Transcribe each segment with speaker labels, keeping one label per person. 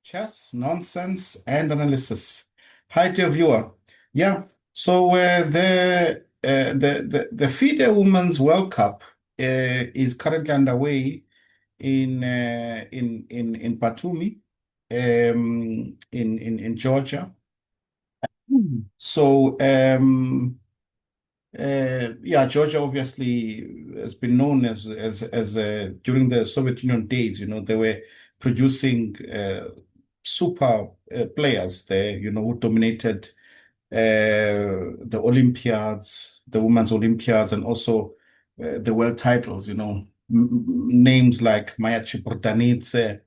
Speaker 1: Chess, nonsense, and analysis. Hi, dear viewer. Yeah, so the FIDE Women's World Cup is currently underway in Batumi, in Georgia. So yeah, Georgia obviously has been known as during the Soviet Union days. They were producing super players there. Who dominated the Olympiads, the women's Olympiads, and also the world titles. Names like Maya Chiburdanidze,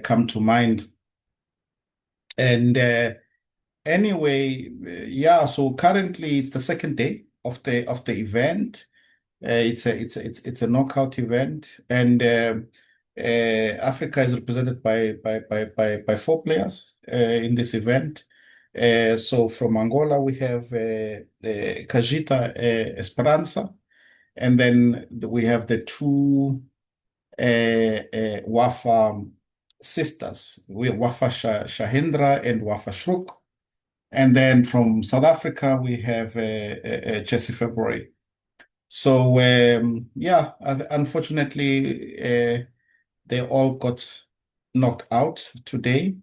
Speaker 1: come to mind, and anyway, yeah. So currently, it's the second day of the event. It's a knockout event, and Africa is represented by four players in this event. So from Angola we have Kajita Esperança, and then we have the two Wafa sisters. We have Wafa Shahendra and Wafa Shruk. And then from South Africa, we have Jesse February. So, yeah, unfortunately, they all got knocked out today.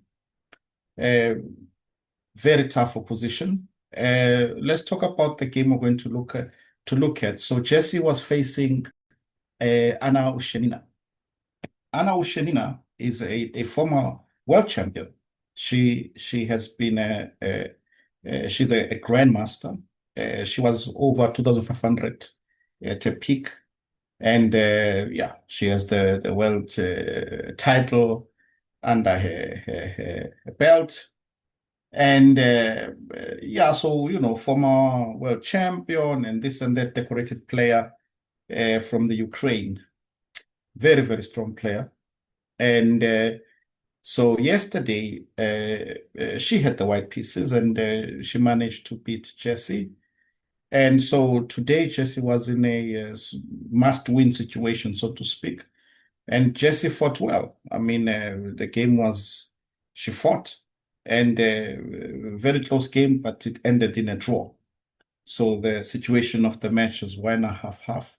Speaker 1: Very tough opposition. Let's talk about the game we're going to look at. So Jesse was facing Anna Ushenina. Anna Ushenina is a former world champion. She has been she's a grandmaster. She was over 2,500 at her peak, and yeah, she has the world title under her belt. And yeah, so former world champion and this and that, decorated player from the Ukraine. Very, very strong player. And so yesterday, she had the white pieces, and she managed to beat Jesse. And so today, Jesse was in a must-win situation, so to speak. And Jesse fought well. I mean, the game was, she fought, and very close game, but it ended in a draw. So the situation of the match is 1.5-1/2.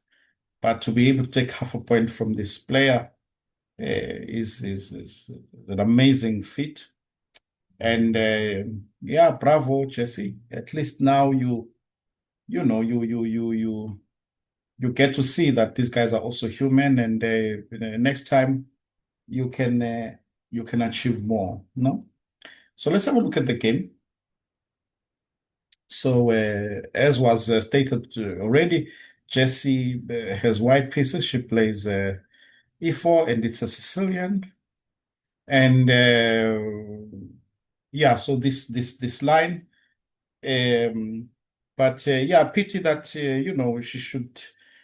Speaker 1: But to be able to take half a point from this player is an amazing feat. And yeah, bravo, Jesse. At least now you know you get to see that these guys are also human, and next time you can achieve more. No? So let's have a look at the game. So as was stated already, Jesse has white pieces. She plays e4, and it's a Sicilian. And yeah, so this line, but yeah, pity that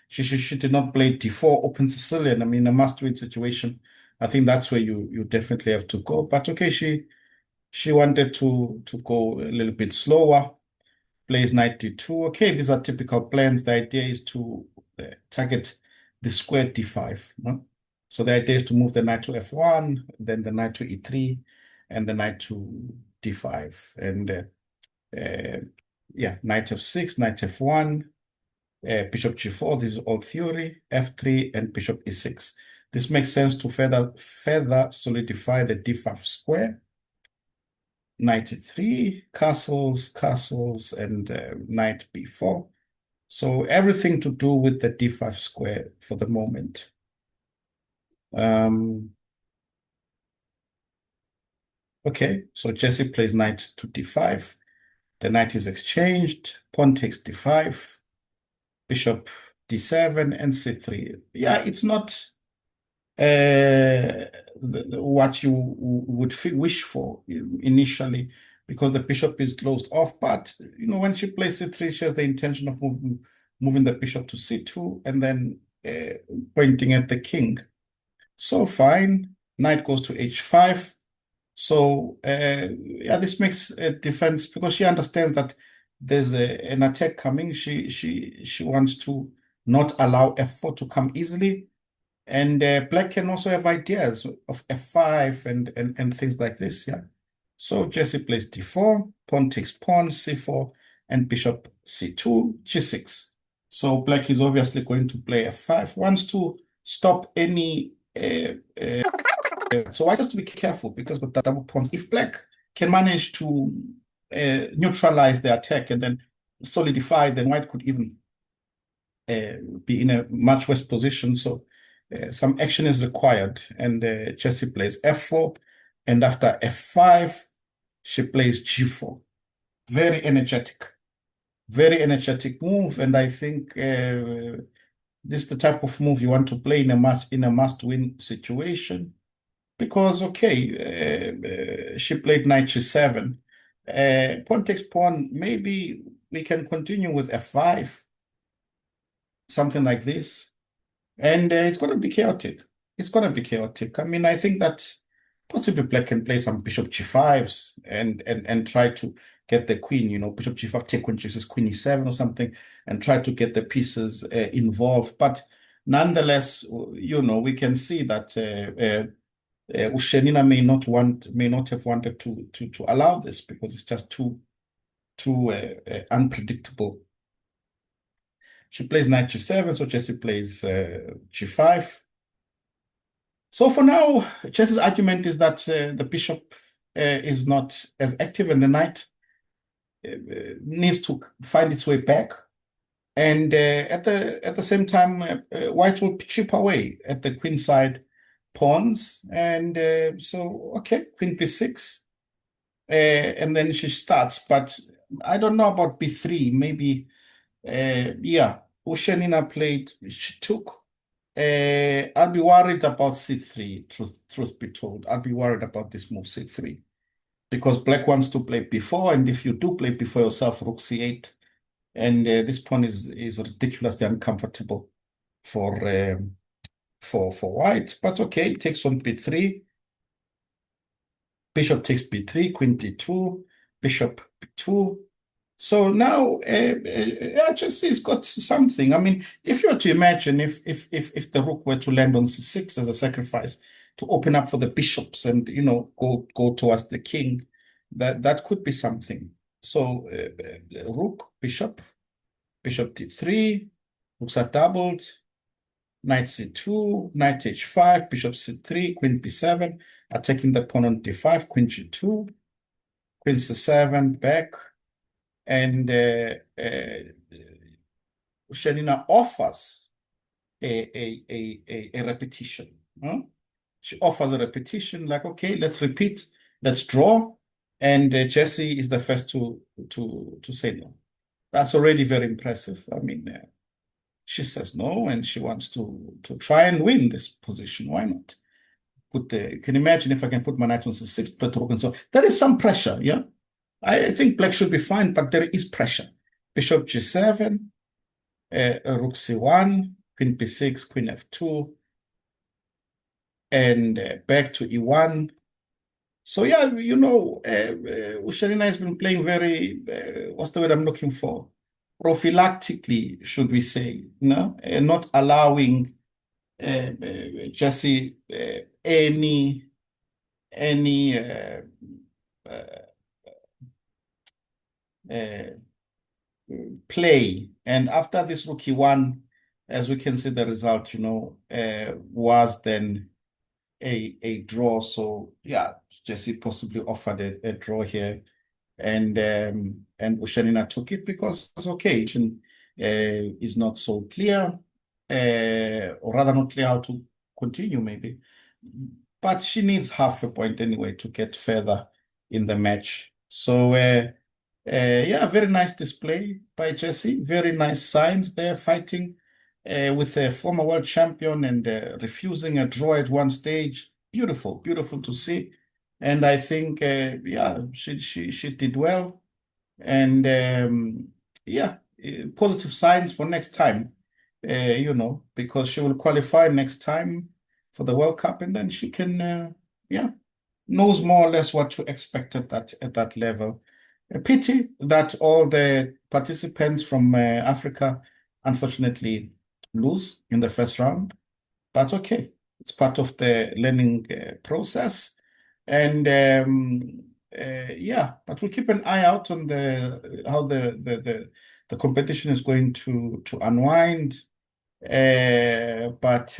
Speaker 1: she did not play d4 open Sicilian. I mean, a must-win situation. I think that's where you definitely have to go. But okay, she wanted to go a little bit slower. Plays knight d2. Okay, these are typical plans. The idea is to target the square d5. No? So the idea is to move the knight to f1, then the knight to e3, and the knight to d5. And yeah, knight f6, knight f1, bishop g4. This is all theory. F3 and bishop e6. This makes sense to further solidify the d5 square. Knight e3, castles, and knight b4. So everything to do with the d5 square for the moment. Okay, so Jesse plays knight to d5. The knight is exchanged. Pawn takes d5. Bishop d7 and c3. Yeah, it's not what you would wish for initially, because the bishop is closed off. But when she plays c3, she has the intention of moving the bishop to c2 and then pointing at the king. So fine, knight goes to h5. So yeah, this makes a difference because she understands that there's an attack coming. She wants to not allow f4 to come easily. And black can also have ideas of f5 and things like this. Yeah. So Jesse plays d4, pawn takes pawn, c4, and bishop c2, g6. So black is obviously going to play f5, wants to stop any. So white has to be careful because with the double pawns, if black can manage to neutralize the attack and then solidify, then white could even be in a much worse position. So some action is required. And Jessie plays f4. And after f5, she plays g4. Very energetic. Very energetic move. And I think this is the type of move you want to play in a must-win situation. Because, okay, she played knight g7. Pawn takes pawn. Maybe we can continue with f5. Something like this. And it's going to be chaotic. It's going to be chaotic. I mean, I think that possibly black can play some bishop g5s and try to get the queen, bishop g5, take queen g6, queen e7 or something, and try to get the pieces involved. But nonetheless, we can see that Ushenina may not have wanted to allow this because it's just too unpredictable. She plays knight g7, so Jessie plays g5. So for now, Jessie's argument is that the bishop is not as active and the knight needs to find its way back. And at the same time, white will chip away at the queen side pawns. And so, okay, queen b6. And then she starts. But I don't know about b3. Maybe yeah, Ushenina played, she took. I'll be worried about c3, truth be told. I'll be worried about this move c3 because black wants to play b4, and if you do play b4 yourself, rook c8, and this pawn is ridiculously uncomfortable for white. But okay, takes on b3, bishop takes b3, queen d2, bishop b2. So now, HSC has got something. I mean, if you were to imagine if the rook were to land on c6 as a sacrifice to open up for the bishops and go towards the king, that could be something. So rook, bishop d3, rooks are doubled, knight c2, knight h5, bishop c3, queen b7, attacking the pawn on d5, queen g2, queen c7, back. And Ushenina offers a repetition. Huh? She offers a repetition, like, okay, let's repeat, let's draw. And Jessie is the first to say no. That's already very impressive. I mean, she says no, and she wants to try and win this position. Why not? You can imagine if I can put my knight on c6, put rook, and so there is some pressure, yeah. I think black should be fine, but there is pressure. Bishop g7, rook c1, queen b6, queen f2, and back to e1. So yeah, Ushenina has been playing very, what's the word I'm looking for? Prophylactically, should we say, not allowing Jessie any play. And after this rook e1, as we can see, the result, was then a draw. So yeah, Jessie possibly offered a draw here, and Ushenina took it because okay, is not so clear, or rather not clear how to continue maybe. But she needs half a point anyway to get further in the match. So yeah, very nice display by Jessie. Very nice signs there, fighting with a former world champion and refusing a draw at one stage. Beautiful, beautiful to see. And I think, yeah, she did well. And yeah, positive signs for next time, because she will qualify next time for the World Cup, and then she can, yeah, knows more or less what to expect at that level. A pity that all the participants from Africa unfortunately lose in the first round. but okay, it's part of the learning process. And yeah, but we'll keep an eye out on the how the competition is going to unwind. But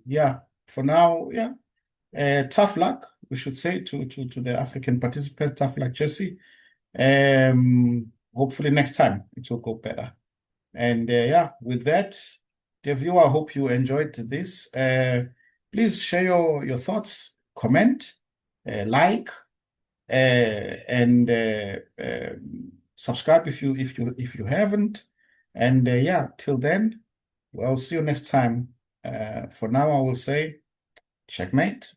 Speaker 1: yeah, for now, yeah, tough luck, we should say, to the African participants. Tough luck, Jesse. Hopefully next time it will go better. And yeah, with that, dear viewer, I hope you enjoyed this. Please share your thoughts, comment, like, and subscribe if you haven't. And yeah, till then, well, see you next time. For now, I will say checkmate.